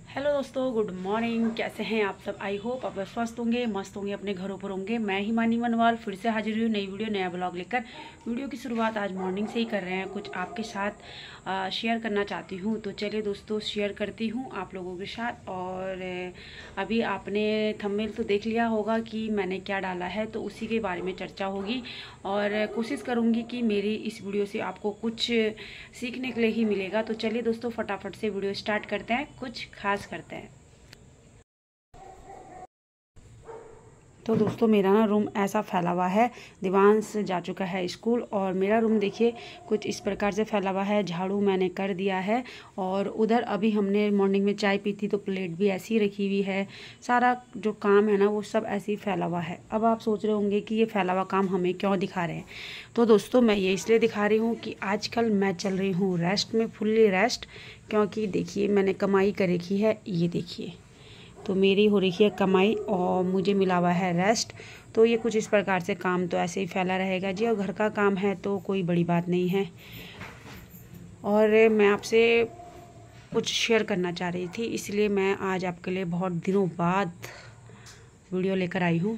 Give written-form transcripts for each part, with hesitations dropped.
Hello दोस्तों, good morning. कैसे हैं आप सब? आई होप आप स्वस्थ होंगे, मस्त होंगे, अपने घरों पर होंगे। मैं हिमानी मनवाल फिर से हाजिर हुई नई वीडियो, नया ब्लॉग लेकर। वीडियो की शुरुआत आज मॉर्निंग से ही कर रहे हैं, कुछ आपके साथ शेयर करना चाहती हूँ। तो चलिए दोस्तों, शेयर करती हूँ आप लोगों के साथ। और अभी आपने थंबनेल तो देख लिया होगा कि मैंने क्या डाला है, तो उसी के बारे में चर्चा होगी। और कोशिश करूँगी कि मेरी इस वीडियो से आपको कुछ सीखने के लिए ही मिलेगा। तो चलिए दोस्तों, फटाफट से वीडियो स्टार्ट करते हैं, कुछ खास करते हैं। तो दोस्तों, मेरा ना रूम ऐसा फैला हुआ है। दिवांश जा चुका है स्कूल और मेरा रूम देखिए कुछ इस प्रकार से फैला हुआ है। झाड़ू मैंने कर दिया है और उधर अभी हमने मॉर्निंग में चाय पी थी तो प्लेट भी ऐसी ही रखी हुई है। सारा जो काम है ना वो सब ऐसे ही फैला हुआ है। अब आप सोच रहे होंगे कि ये फैला हुआ काम हमें क्यों दिखा रहे हैं। तो दोस्तों, मैं ये इसलिए दिखा रही हूँ कि आजकल मैं चल रही हूँ रेस्ट में, फुल्ली रेस्ट। क्योंकि देखिए मैंने कमाई कर रखी है, ये देखिए। तो मेरी हो रही है कमाई और मुझे मिला हुआ है रेस्ट। तो ये कुछ इस प्रकार से काम तो ऐसे ही फैला रहेगा जी। और घर का काम है तो कोई बड़ी बात नहीं है। और मैं आपसे कुछ शेयर करना चाह रही थी, इसलिए मैं आज आपके लिए बहुत दिनों बाद वीडियो लेकर आई हूँ।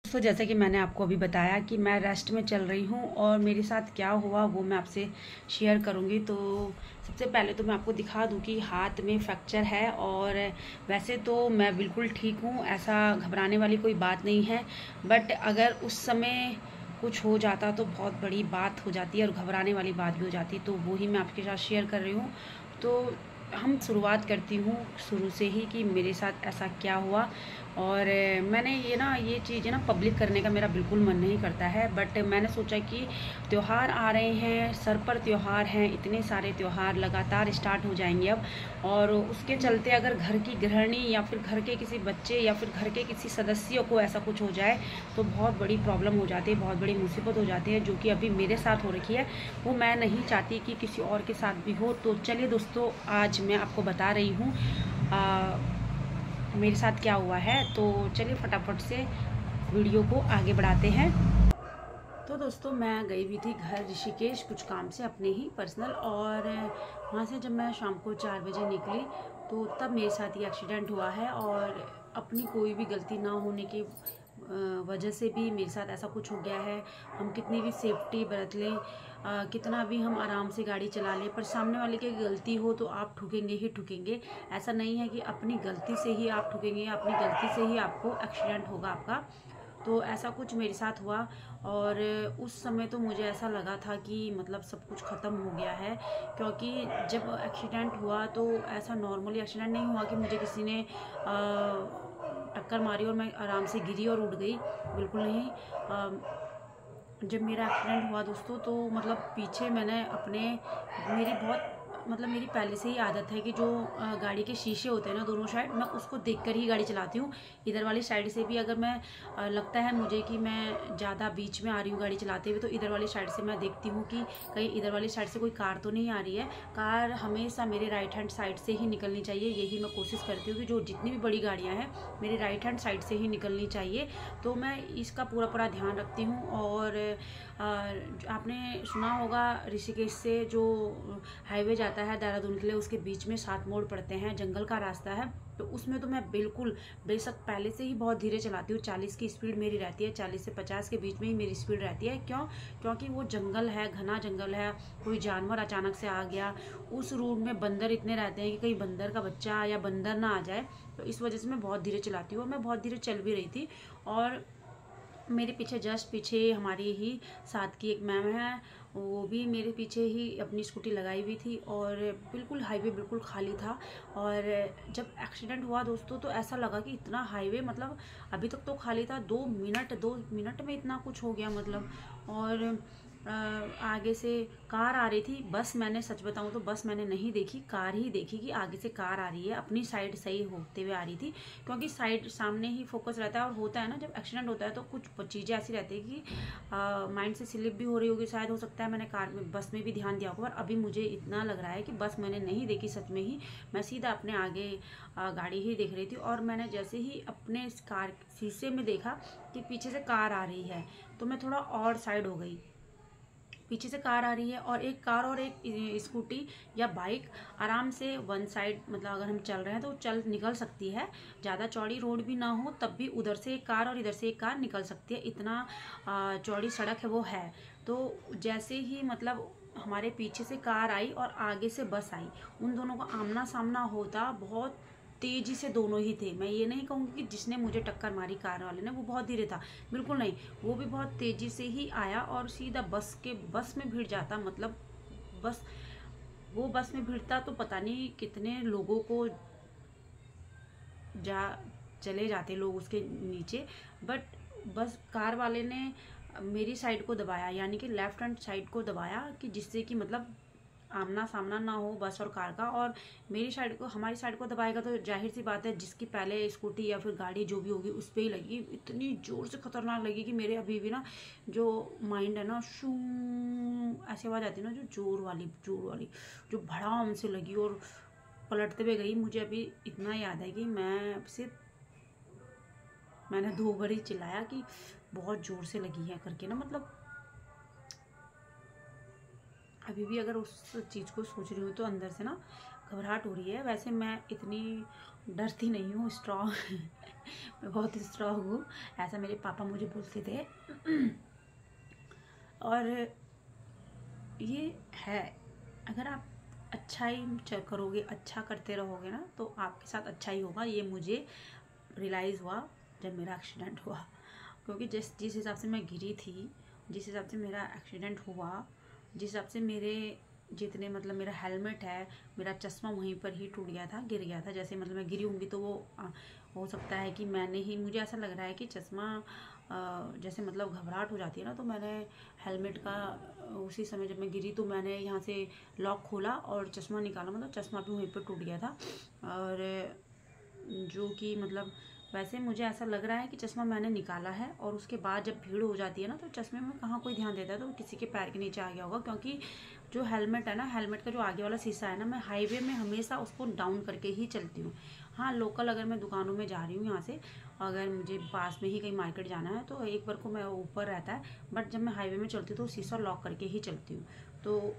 तो जैसे कि मैंने आपको अभी बताया कि मैं रेस्ट में चल रही हूँ और मेरे साथ क्या हुआ वो मैं आपसे शेयर करूँगी। तो सबसे पहले तो मैं आपको दिखा दूँ कि हाथ में फ्रैक्चर है। और वैसे तो मैं बिल्कुल ठीक हूँ, ऐसा घबराने वाली कोई बात नहीं है। बट अगर उस समय कुछ हो जाता तो बहुत बड़ी बात हो जाती है और घबराने वाली बात भी हो जाती। तो वही मैं आपके साथ शेयर कर रही हूँ। तो हम शुरुआत करती हूँ शुरू से ही कि मेरे साथ ऐसा क्या हुआ। और मैंने ये चीज़ है ना पब्लिक करने का मेरा बिल्कुल मन नहीं करता है। बट मैंने सोचा कि त्यौहार आ रहे हैं, सर पर त्यौहार हैं, इतने सारे त्यौहार लगातार स्टार्ट हो जाएंगे अब। और उसके चलते अगर घर की गृहिणी या फिर घर के किसी बच्चे या फिर घर के किसी सदस्यों को ऐसा कुछ हो जाए तो बहुत बड़ी प्रॉब्लम हो जाती है, बहुत बड़ी मुसीबत हो जाती है, जो कि अभी मेरे साथ हो रखी है। वो मैं नहीं चाहती कि किसी और के साथ भी हो। तो चलिए दोस्तों, आज मैं आपको बता रही हूँ मेरे साथ क्या हुआ है। तो चलिए फटाफट से वीडियो को आगे बढ़ाते हैं। तो दोस्तों, मैं गई हुई थी घर ऋषिकेश कुछ काम से, अपने ही पर्सनल। और वहाँ से जब मैं शाम को 4 बजे निकली तो तब मेरे साथ ये एक्सीडेंट हुआ है। और अपनी कोई भी गलती ना होने की वजह से भी मेरे साथ ऐसा कुछ हो गया है। हम कितनी भी सेफ्टी बरत लें, कितना भी हम आराम से गाड़ी चला लें, पर सामने वाले की गलती हो तो आप ठुकेंगे ही ठुकेंगे। ऐसा नहीं है कि अपनी गलती से ही आप ठुकेंगे, अपनी गलती से ही आपको एक्सीडेंट होगा आपका। तो ऐसा कुछ मेरे साथ हुआ। और उस समय तो मुझे ऐसा लगा था कि मतलब सब कुछ ख़त्म हो गया है। क्योंकि जब एक्सीडेंट हुआ तो ऐसा नॉर्मली एक्सीडेंट नहीं हुआ कि मुझे किसी ने टक्कर मारी और मैं आराम से गिरी और उड़ गई, बिल्कुल नहीं। जब मेरा एक्सीडेंट हुआ दोस्तों तो मतलब पीछे मैंने अपने मेरी बहुत मतलब मेरी पहले से ही आदत है कि जो गाड़ी के शीशे होते हैं ना दोनों साइड, मैं उसको देखकर ही गाड़ी चलाती हूँ। इधर वाली साइड से भी अगर मैं लगता है मुझे कि मैं ज़्यादा बीच में आ रही हूँ गाड़ी चलाते हुए, तो इधर वाली साइड से मैं देखती हूँ कि कहीं इधर वाली साइड से कोई कार तो नहीं आ रही है। कार हमेशा मेरे राइट हैंड साइड से ही निकलनी चाहिए, यही मैं कोशिश करती हूँ कि जो जितनी भी बड़ी गाड़ियाँ हैं मेरी राइट हैंड साइड से ही निकलनी चाहिए। तो मैं इसका पूरा पूरा ध्यान रखती हूँ। और आपने सुना होगा ऋषिकेश से जो हाईवे जाता है देहरादून के लिए, उसके बीच में 7 मोड़ पड़ते हैं, जंगल का रास्ता है। तो उसमें तो मैं बिल्कुल बेशक पहले से ही बहुत धीरे चलाती हूँ। 40 की स्पीड मेरी रहती है, 40 से 50 के बीच में ही मेरी स्पीड रहती है। क्यों? क्योंकि वो जंगल है, घना जंगल है, कोई जानवर अचानक से आ गया, उस रूट में बंदर इतने रहते हैं कि कहीं बंदर का बच्चा या बंदर ना आ जाए। तो इस वजह से मैं बहुत धीरे चलाती हूँ और मैं बहुत धीरे चल भी रही थी। और मेरे पीछे जस्ट पीछे हमारी ही साथ की एक मैम है, वो भी मेरे पीछे ही अपनी स्कूटी लगाई हुई थी और बिल्कुल हाईवे बिल्कुल खाली था। और जब एक्सीडेंट हुआ दोस्तों तो ऐसा लगा कि इतना हाईवे मतलब अभी तक तो खाली था, 2 मिनट में इतना कुछ हो गया मतलब। और आगे से कार आ रही थी, बस मैंने सच बताऊं तो बस मैंने नहीं देखी, कार ही देखी कि आगे से कार आ रही है, अपनी साइड सही होते हुए आ रही थी। क्योंकि साइड सामने ही फोकस रहता है। और होता है ना जब एक्सीडेंट होता है तो कुछ चीज़ें ऐसी रहती है कि माइंड से स्लिप भी हो रही होगी, शायद हो सकता है मैंने कार में बस में भी ध्यान दिया होगा। पर अभी मुझे इतना लग रहा है कि बस मैंने नहीं देखी सच में ही, मैं सीधा अपने आगे गाड़ी ही देख रही थी। और मैंने जैसे ही अपने कार शीशे में देखा कि पीछे से कार आ रही है तो मैं थोड़ा और साइड हो गई, पीछे से कार आ रही है और एक कार और एक स्कूटी या बाइक आराम से वन साइड, मतलब अगर हम चल रहे हैं तो चल निकल सकती है। ज़्यादा चौड़ी रोड भी ना हो तब भी उधर से एक कार और इधर से एक कार निकल सकती है, इतना चौड़ी सड़क है वो है। तो जैसे ही मतलब हमारे पीछे से कार आई और आगे से बस आई, उन दोनों का आमना सामना होता, बहुत तेजी से दोनों ही थे। मैं ये नहीं कहूँगी कि जिसने मुझे टक्कर मारी कार वाले ने वो बहुत धीरे था, बिल्कुल नहीं, वो भी बहुत तेजी से ही आया और सीधा बस में भिड़ जाता। मतलब बस में भिड़ता तो पता नहीं कितने लोगों को चले जाते लोग उसके नीचे। बट बस कार वाले ने मेरी साइड को दबाया, यानी कि लेफ्ट हैंड साइड को दबाया, कि जिससे कि मतलब आमना सामना ना हो बस और कार का। और मेरी साइड को, हमारी साइड को दबाएगा तो जाहिर सी बात है जिसकी पहले स्कूटी या फिर गाड़ी जो भी होगी उस पर ही लगी। इतनी जोर से खतरनाक लगी कि मेरे अभी भी ना जो माइंड है ना, शू ऐसी आवाज़ आती है ना, जो जोर वाली जो भड़ाम से लगी और पलटते हुए गई। मुझे अभी इतना याद है कि मैंने 2 बार ही चिल्लाया कि बहुत जोर से लगी है करके ना। मतलब अभी भी अगर उस चीज़ को सोच रही हूँ तो अंदर से ना घबराहट हो रही है। वैसे मैं इतनी डरती नहीं हूँ, स्ट्रॉन्ग मैं बहुत स्ट्रॉन्ग हूँ, ऐसा मेरे पापा मुझे बोलते थे। और ये है, अगर आप अच्छा ही करोगे, अच्छा करते रहोगे ना तो आपके साथ अच्छा ही होगा। ये मुझे रियलाइज़ हुआ जब मेरा एक्सीडेंट हुआ, क्योंकि जिस हिसाब से मैं गिरी थी, जिस हिसाब से मेरा एक्सीडेंट हुआ, जिस हिसाब से मेरे जितने मतलब मेरा हेलमेट है, मेरा चश्मा वहीं पर ही टूट गया था, गिर गया था। जैसे मतलब मैं गिरी होंगी तो वो हो सकता है कि मैंने ही, मुझे ऐसा लग रहा है कि चश्मा जैसे मतलब घबराहट हो जाती है ना, तो मैंने हेलमेट का उसी समय जब मैं गिरी तो मैंने यहाँ से लॉक खोला और चश्मा निकाला, मतलब चश्मा भी वहीं पर टूट गया था। और जो कि मतलब वैसे मुझे ऐसा लग रहा है कि चश्मा मैंने निकाला है, और उसके बाद जब भीड़ हो जाती है ना तो चश्मे में कहाँ कोई ध्यान देता है, तो किसी के पैर के नीचे आ गया होगा। क्योंकि जो हेलमेट है ना, हेलमेट का जो आगे वाला शीशा है ना, मैं हाईवे में हमेशा उसको डाउन करके ही चलती हूँ। हाँ, लोकल अगर मैं दुकानों में जा रही हूँ यहाँ से, अगर मुझे पास में ही कहीं मार्केट जाना है तो एक बार को मैं ऊपर रहता है, बट जब मैं हाईवे में चलती हूँ तो शीशा लॉक करके ही चलती हूँ। तो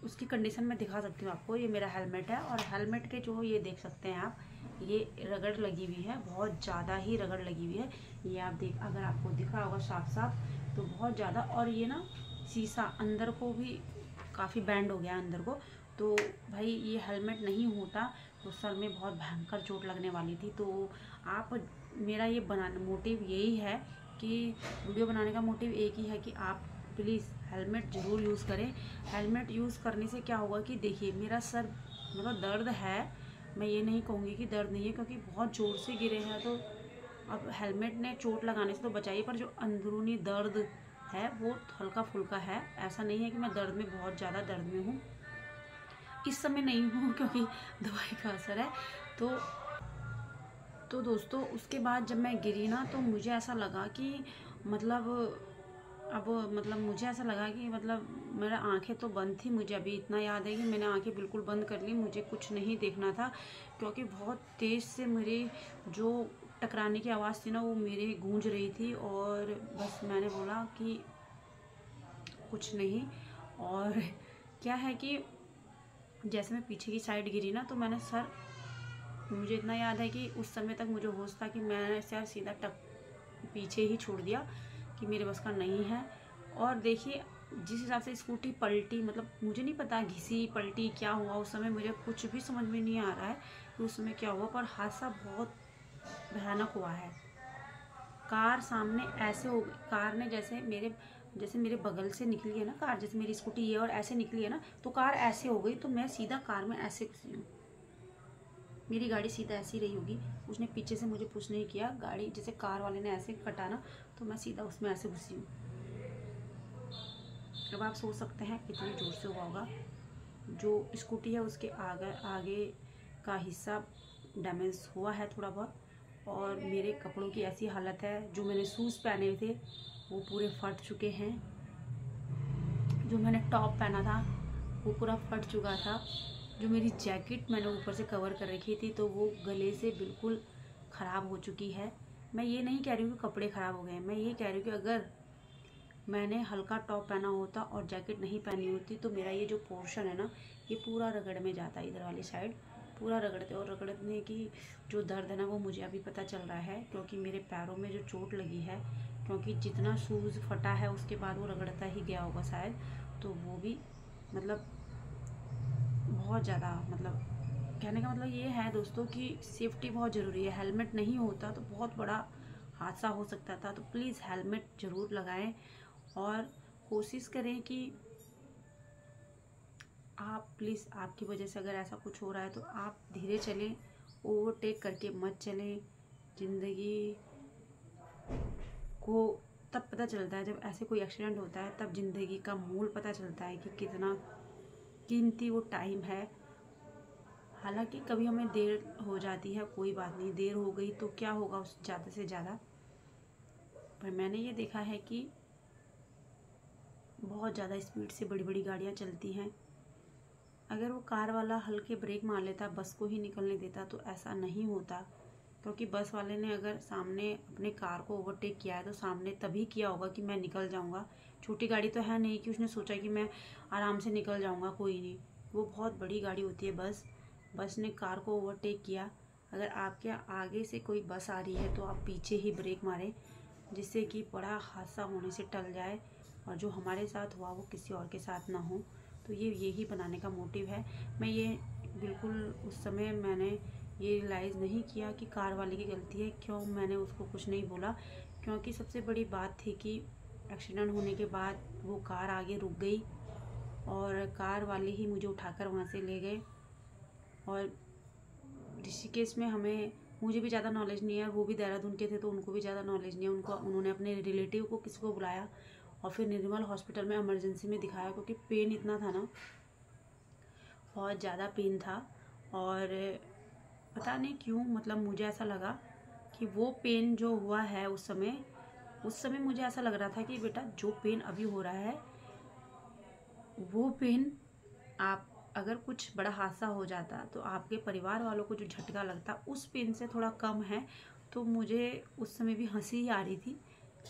उसकी कंडीशन मैं दिखा सकती हूँ आपको। ये मेरा हेलमेट है, और हेलमेट के जो ये देख सकते हैं आप, ये रगड़ लगी हुई है, बहुत ज़्यादा ही रगड़ लगी हुई है। ये आप अगर आपको दिख रहा होगा साफ साफ तो बहुत ज़्यादा। और ये ना शीशा अंदर को भी काफ़ी बैंड हो गया अंदर को। तो भाई ये हेलमेट नहीं होता तो सर में बहुत भयंकर चोट लगने वाली थी। तो आप, मेरा ये मोटिव यही है कि वीडियो बनाने का मोटिव एक ही है कि आप प्लीज़ हेलमेट ज़रूर यूज़ करें। हेलमेट यूज़ करने से क्या होगा कि देखिए मेरा सर मतलब दर्द है, मैं ये नहीं कहूँगी कि दर्द नहीं है, क्योंकि बहुत ज़ोर से गिरे हैं। तो अब हेलमेट ने चोट लगाने से तो बचाइए, पर जो अंदरूनी दर्द है वो हल्का फुल्का है। ऐसा नहीं है कि मैं दर्द में, बहुत ज़्यादा दर्द में हूँ, इस समय नहीं हूँ क्योंकि दवाई का असर है। तो दोस्तों उसके बाद जब मैं गिरी ना तो मुझे ऐसा लगा कि मतलब मुझे ऐसा लगा कि मतलब मेरा आंखें तो बंद थी। मुझे अभी इतना याद है कि मैंने आंखें बिल्कुल बंद कर ली, मुझे कुछ नहीं देखना था, क्योंकि बहुत तेज़ से मेरी जो टकराने की आवाज़ थी ना वो मेरे गूंज रही थी। और बस मैंने बोला कि कुछ नहीं। और क्या है कि जैसे मैं पीछे की साइड गिरी ना तो मैंने मुझे इतना याद है कि उस समय तक मुझे होश था कि मैंने सर सीधा पीछे ही छोड़ दिया कि मेरे बस का नहीं है। और देखिए जिस हिसाब से स्कूटी पलटी, मतलब मुझे नहीं पता घिसी पलटी क्या हुआ उस समय, मुझे कुछ भी समझ में नहीं आ रहा है कि उस समय क्या हुआ, पर हादसा बहुत भयानक हुआ है। कार सामने ऐसे हो गई, कार ने जैसे मेरे बगल से निकली है ना कार, जैसे मेरी स्कूटी ये और ऐसे निकली है ना, तो कार ऐसे हो गई तो मैं सीधा कार में ऐसे घुसी हूँ। मेरी गाड़ी सीधा ऐसी रही होगी, उसने पीछे से मुझे पुश नहीं किया, गाड़ी जैसे कार वाले ने ऐसे कटा ना तो मैं सीधा उसमें ऐसे घुसी हूँ। अब आप सोच सकते हैं कितनी जोर से हुआ होगा। जो स्कूटी है उसके आगे का हिस्सा डैमेज हुआ है थोड़ा बहुत, और मेरे कपड़ों की ऐसी हालत है, जो मैंने शूज़ पहने हुए थे वो पूरे फट चुके हैं, जो मैंने टॉप पहना था वो पूरा फट चुका था, जो मेरी जैकेट मैंने ऊपर से कवर कर रखी थी तो वो गले से बिल्कुल ख़राब हो चुकी है। मैं ये नहीं कह रही हूँ कि कपड़े ख़राब हो गए हैं, मैं ये कह रही हूँ कि अगर मैंने हल्का टॉप पहना होता और जैकेट नहीं पहनी होती तो मेरा ये जो पोर्शन है ना, ये पूरा रगड़ में जाता है, इधर वाली साइड पूरा रगड़ते, और रगड़ने की जो दर्द है ना वो मुझे अभी पता चल रहा है, क्योंकि मेरे पैरों में जो चोट लगी है, क्योंकि जितना शूज़ फटा है उसके बाद वो रगड़ता ही गया होगा शायद, तो वो भी मतलब बहुत ज़्यादा, मतलब कहने का मतलब ये है दोस्तों कि सेफ्टी बहुत ज़रूरी है। हेलमेट नहीं होता तो बहुत बड़ा हादसा हो सकता था, तो प्लीज़ हेलमेट ज़रूर लगाएं और कोशिश करें कि आप प्लीज़, आपकी वजह से अगर ऐसा कुछ हो रहा है तो आप धीरे चलें, ओवरटेक करके मत चलें। ज़िंदगी को तब पता चलता है जब ऐसे कोई एक्सीडेंट होता है, तब ज़िंदगी का मूल पता चलता है कि कितना कीमती वो टाइम है। हालांकि कभी हमें देर हो जाती है, कोई बात नहीं, देर हो गई तो क्या होगा उस ज़्यादा से ज़्यादा, पर मैंने ये देखा है कि बहुत ज़्यादा स्पीड से बड़ी बड़ी गाड़ियाँ चलती हैं। अगर वो कार वाला हल्के ब्रेक मार लेता, बस को ही निकलने देता, तो ऐसा नहीं होता, क्योंकि बस वाले ने अगर सामने अपने कार को ओवरटेक किया है तो सामने तभी किया होगा कि मैं निकल जाऊंगा। छोटी गाड़ी तो है नहीं कि उसने सोचा कि मैं आराम से निकल जाऊंगा, कोई नहीं, वो बहुत बड़ी गाड़ी होती है बस। बस ने कार को ओवरटेक किया। अगर आपके आगे से कोई बस आ रही है तो आप पीछे ही ब्रेक मारें, जिससे कि बड़ा हादसा होने से टल जाए, और जो हमारे साथ हुआ वो किसी और के साथ ना हो। तो ये यही बनाने का मोटिव है। मैं ये बिल्कुल उस समय मैंने ये रियलाइज़ नहीं किया कि कार वाले की गलती है, क्यों मैंने उसको कुछ नहीं बोला, क्योंकि सबसे बड़ी बात थी कि एक्सीडेंट होने के बाद वो कार आगे रुक गई और कार वाले ही मुझे उठाकर वहाँ से ले गए। और ऋषिकेश में मुझे भी ज़्यादा नॉलेज नहीं है, वो भी देहरादून के थे तो उनको भी ज़्यादा नॉलेज नहीं है। उन्होंने अपने रिलेटिव को किसी को बुलाया और फिर निर्मल हॉस्पिटल में इमरजेंसी में दिखाया, क्योंकि पेन इतना था ना, बहुत ज़्यादा पेन था। और पता नहीं क्यों, मतलब मुझे ऐसा लगा कि वो पेन जो हुआ है उस समय मुझे ऐसा लग रहा था कि बेटा जो पेन अभी हो रहा है वो पेन, आप अगर कुछ बड़ा हादसा हो जाता तो आपके परिवार वालों को जो झटका लगता उस पेन से थोड़ा कम है। तो मुझे उस समय भी हंसी ही आ रही थी।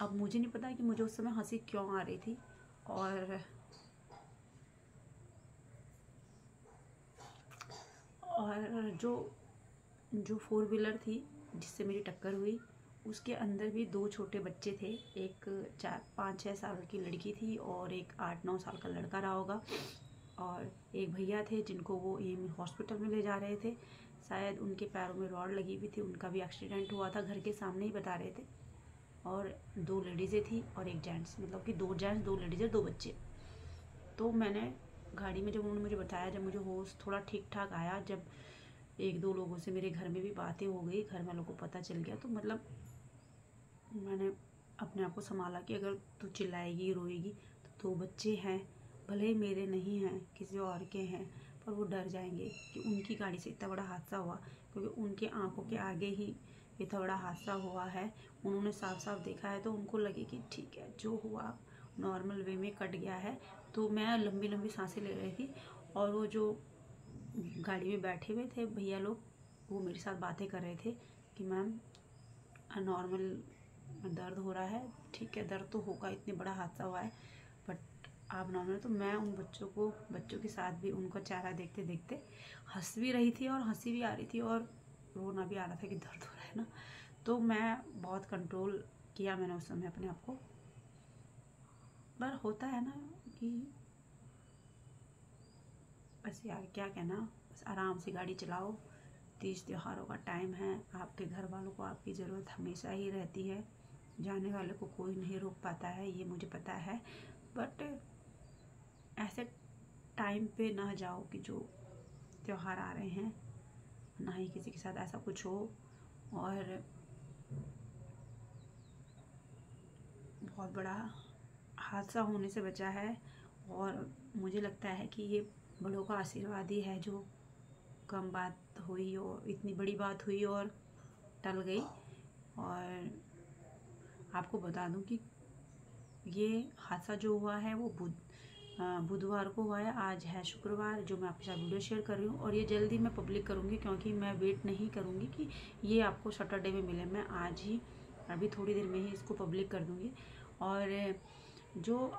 अब मुझे नहीं पता कि मुझे उस समय हंसी क्यों आ रही थी। और जो फोर व्हीलर थी जिससे मेरी टक्कर हुई, उसके अंदर भी 2 छोटे बच्चे थे। एक 5-6 साल की लड़की थी और एक 8-9 साल का लड़का रहा होगा, और एक भैया थे जिनको वो एम हॉस्पिटल में ले जा रहे थे। शायद उनके पैरों में रॉड लगी हुई थी, उनका भी एक्सीडेंट हुआ था, घर के सामने ही बता रहे थे। और 2 लेडीज़ें थी और एक जेंट्स, मतलब कि 2 जेंट्स 2 लेडीज़ें 2 बच्चे। तो मैंने गाड़ी में जब उन्होंने मुझे बताया, जब मुझे होश थोड़ा ठीक ठाक आया, जब 1-2 लोगों से मेरे घर में भी बातें हो गई, घर वालों को पता चल गया, तो मतलब मैंने अपने आप को संभाला कि अगर तू चिल्लाएगी रोएगी तो 2 बच्चे हैं, भले ही मेरे नहीं हैं, किसी और के हैं, पर वो डर जाएंगे कि उनकी गाड़ी से इतना बड़ा हादसा हुआ, क्योंकि उनके आंखों के आगे ही इतना बड़ा हादसा हुआ है। उन्होंने साफ साफ देखा है, तो उनको लगे कि ठीक है, जो हुआ नॉर्मल वे में कट गया है। तो मैं लंबी लंबी सांसें ले रही थी, और वो जो गाड़ी में बैठे हुए थे भैया लोग, वो मेरे साथ बातें कर रहे थे कि मैम नॉर्मल दर्द हो रहा है, ठीक है दर्द तो होगा, इतने बड़ा हादसा हुआ है, बट आप नॉर्मल। तो मैं उन बच्चों के साथ भी उनका चेहरा देखते देखते हंस भी रही थी और हंसी भी आ रही थी और रोना भी आ रहा था कि दर्द हो रहा है ना। तो मैं बहुत कंट्रोल किया मैंने उस समय अपने आप को। पर होता है ना कि बस यार क्या कहना, बस आराम से गाड़ी चलाओ। तीज त्योहारों का टाइम है, आपके घर वालों को आपकी ज़रूरत हमेशा ही रहती है, जाने वाले को कोई नहीं रोक पाता है, ये मुझे पता है। बट ऐसे टाइम पे ना जाओ कि जो त्योहार आ रहे हैं, ना ही किसी के साथ ऐसा कुछ हो। और बहुत बड़ा हादसा होने से बचा है, और मुझे लगता है कि ये बड़ों का आशीर्वाद ही है जो कम बात हुई और इतनी बड़ी बात हुई और टल गई। और आपको बता दूं कि ये हादसा जो हुआ है वो बुधवार को हुआ है, आज है शुक्रवार, जो मैं आपके साथ वीडियो शेयर कर रही हूँ। और ये जल्दी मैं पब्लिक करूँगी, क्योंकि मैं वेट नहीं करूँगी कि ये आपको सैटरडे में मिले, मैं आज ही अभी थोड़ी देर में ही इसको पब्लिक कर दूँगी। और जो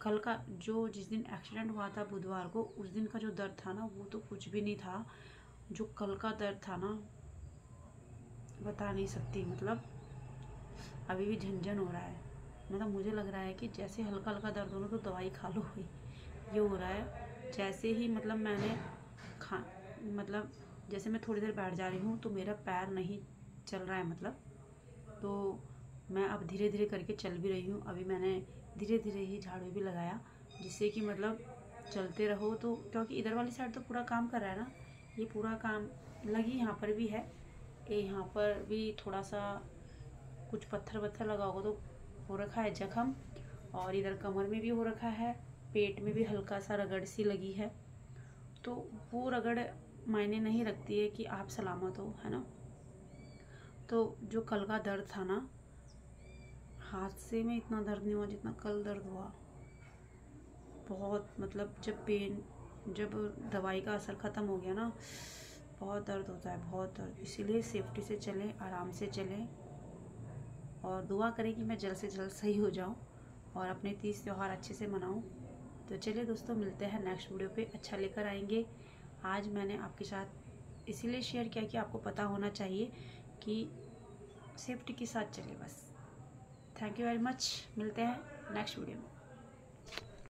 कल का जो जिस दिन एक्सीडेंट हुआ था बुधवार को, उस दिन का जो दर्द था ना वो तो कुछ भी नहीं था। जो कल का दर्द था ना बता नहीं सकती, मतलब अभी भी झंझन हो रहा है। मतलब मुझे लग रहा है कि जैसे हल्का हल्का दर्द हो ना तो दवाई खा लो, ये हो रहा है। जैसे ही मतलब मैंने मतलब जैसे मैं थोड़ी देर बैठ जा रही हूँ तो मेरा पैर नहीं चल रहा है, मतलब तो मैं अब धीरे धीरे करके चल भी रही हूँ। अभी मैंने धीरे धीरे ही झाड़ू भी लगाया, जिससे कि मतलब चलते रहो तो, क्योंकि इधर वाली साइड तो पूरा काम कर रहा है ना, ये पूरा काम लगी यहाँ पर भी है, ये यहाँ पर भी थोड़ा सा कुछ पत्थर वत्थर लगा होगा तो हो रखा है जख्म, और इधर कमर में भी हो रखा है, पेट में भी हल्का सा रगड़ सी लगी है। तो वो रगड़ मायने नहीं रखती है कि आप सलामत हो, है ना। तो जो कल का दर्द था ना, हादसे में इतना दर्द नहीं हुआ जितना कल दर्द हुआ। बहुत मतलब जब दवाई का असर ख़त्म हो गया ना, बहुत दर्द होता है, बहुत दर्द। इसीलिए सेफ्टी से चलें, आराम से चलें, और दुआ करें कि मैं जल्द से जल्द सही हो जाऊं और अपने तीज त्यौहार अच्छे से मनाऊं। तो चलिए दोस्तों, मिलते हैं नेक्स्ट वीडियो पे, अच्छा लेकर आएंगे। आज मैंने आपके साथ इसीलिए शेयर किया कि आपको पता होना चाहिए कि सेफ्टी के साथ चलिए बस। थैंक यू वेरी मच, मिलते हैं नेक्स्ट वीडियो में।